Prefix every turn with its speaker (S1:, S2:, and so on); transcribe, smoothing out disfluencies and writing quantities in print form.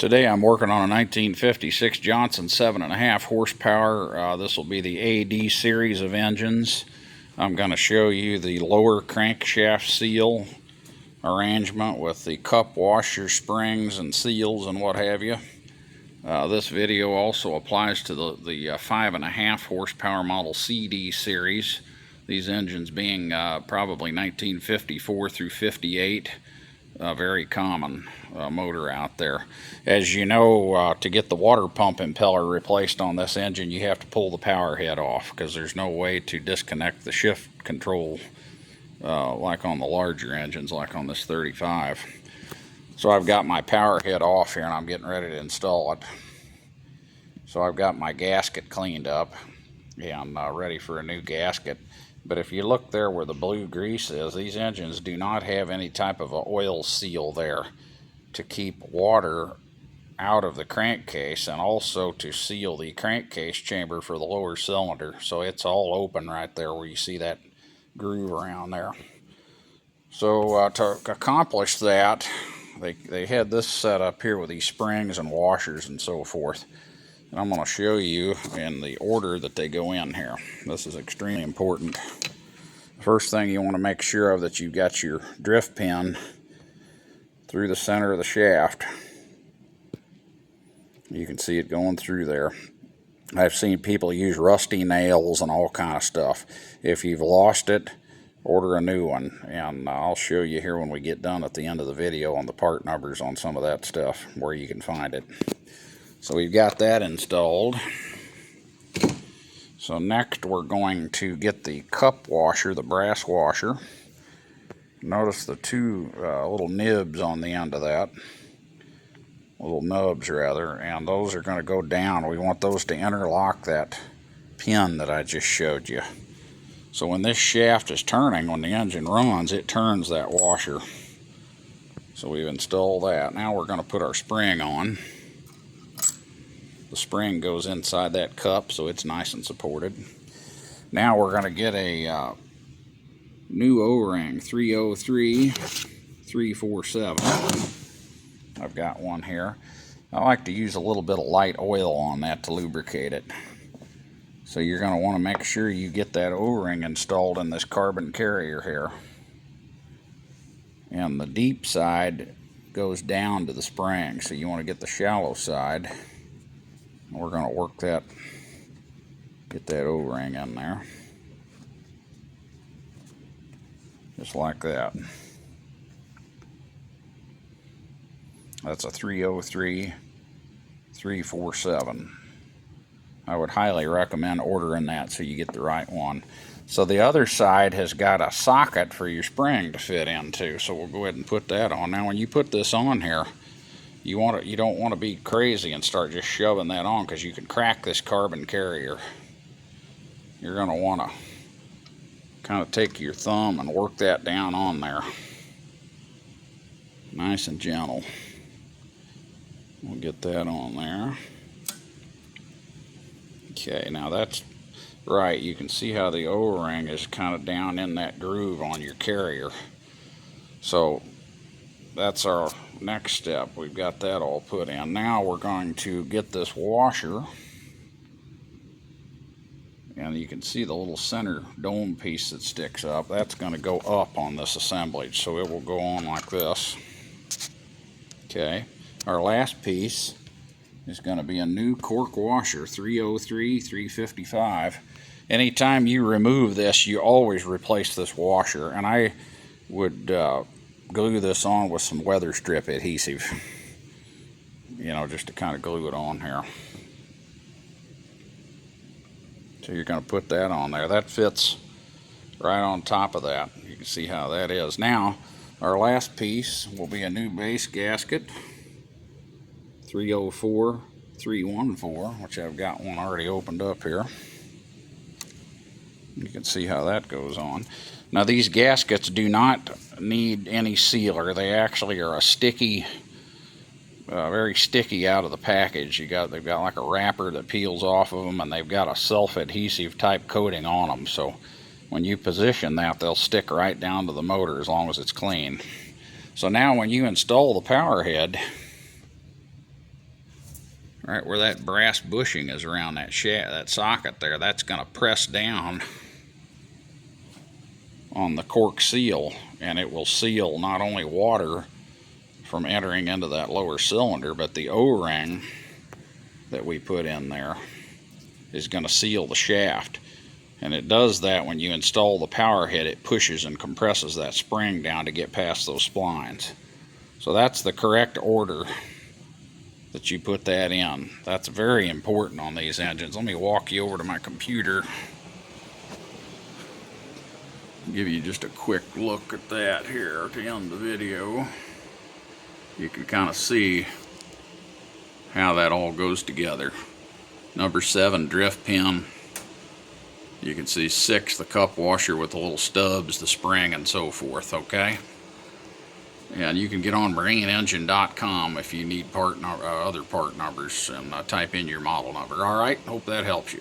S1: Today I'm working on a 1956 Johnson 7.5 horsepower. This will be the AD series of engines. I'm going to show you the lower crankshaft seal arrangement with the cup washer springs and seals and what have you. This video also applies to the 5.5 horsepower model CD series. These engines being probably 1954 through 58. Very common motor out there. As you know, to get the water pump impeller replaced on this engine, you have to pull the power head off because there's no way to disconnect the shift control like on the larger engines, like on this 35. So I've got my power head off here and I'm getting ready to install it. So I've got my gasket cleaned up and ready for a new gasket. But if you look there where the blue grease is, these engines do not have any type of an oil seal there to keep water out of the crankcase and also to seal the crankcase chamber for the lower cylinder. So it's all open right there where you see that groove around there. So to accomplish that, they had this set up here with these springs and washers and so forth. And I'm going to show you in the order that they go in here. This is extremely important. First thing you want to make sure of that you've got your drift pin through the center of the shaft. You can see it going through there. I've seen people use rusty nails and all kind of stuff. If you've lost it, order a new one. And I'll show you here when we get done at the end of the video on the part numbers on some of that stuff, where you can find it. So we've got that installed. So next we're going to get the cup washer, the brass washer. Notice the two little nibs on the end of that. Little nubs rather, and those are going to go down. We want those to interlock that pin that I just showed you. So when this shaft is turning, when the engine runs, it turns that washer. So we've installed that. Now we're going to put our spring on. The spring goes inside that cup, so it's nice and supported. Now we're going to get a new O-ring, 303 347. I've got one here. I like to use a little bit of light oil on that to lubricate it. So you're going to want to make sure you get that O-ring installed in this carbon carrier here. And the deep side goes down to the spring, so you want to get the shallow side. We're going to work that, get that O-ring in there. Just like that. That's a 303 347. I would highly recommend ordering that so you get the right one. So the other side has got a socket for your spring to fit into, so we'll go ahead and put that on. Now when you put this on here, you don't want to be crazy and start just shoving that on, because you can crack this carbon carrier. You're going to want to kind of take your thumb and work that down on there. Nice and gentle. We'll get that on there. Okay, now that's right. You can see how the O-ring is kind of down in that groove on your carrier. So that's our next step. We've got that all put in. Now we're going to get this washer, and you can see the little center dome piece that sticks up. That's going to go up on this assemblage, so it will go on like this. Okay, our last piece is going to be a new cork washer, 303 355. Anytime you remove this, you always replace this washer, and I would glue this on with some weather strip adhesive, you know, just to kind of glue it on here. So you're going to put that on there. That fits right on top of that. You can see how that is. Now our last piece will be a new base gasket, 304 314, which I've got one already opened up here. You can see how that goes on. Now these gaskets do not need any sealer. They actually are a sticky, very sticky out of the package. They've got like a wrapper that peels off of them, and they've got a self-adhesive type coating on them. So when you position that, they'll stick right down to the motor as long as it's clean. So now when you install the power head, right where that brass bushing is around that shaft, that socket there, that's going to press down on the cork seal, and it will seal not only water from entering into that lower cylinder, but the O-ring that we put in there is going to seal the shaft. And it does that when you install the power head. It pushes and compresses that spring down to get past those splines. So that's the correct order that you put that in. That's very important on these engines. Let me walk you over to my computer, give you just a quick look at that here at the end of the video. You can kind of see how that all goes together. Number 7 drift pin. You can see 6 the cup washer with the little stubs, the spring, and so forth. Okay, and you can get on marineengine.com if you need other part numbers, and type in your model number. All right, hope that helps you.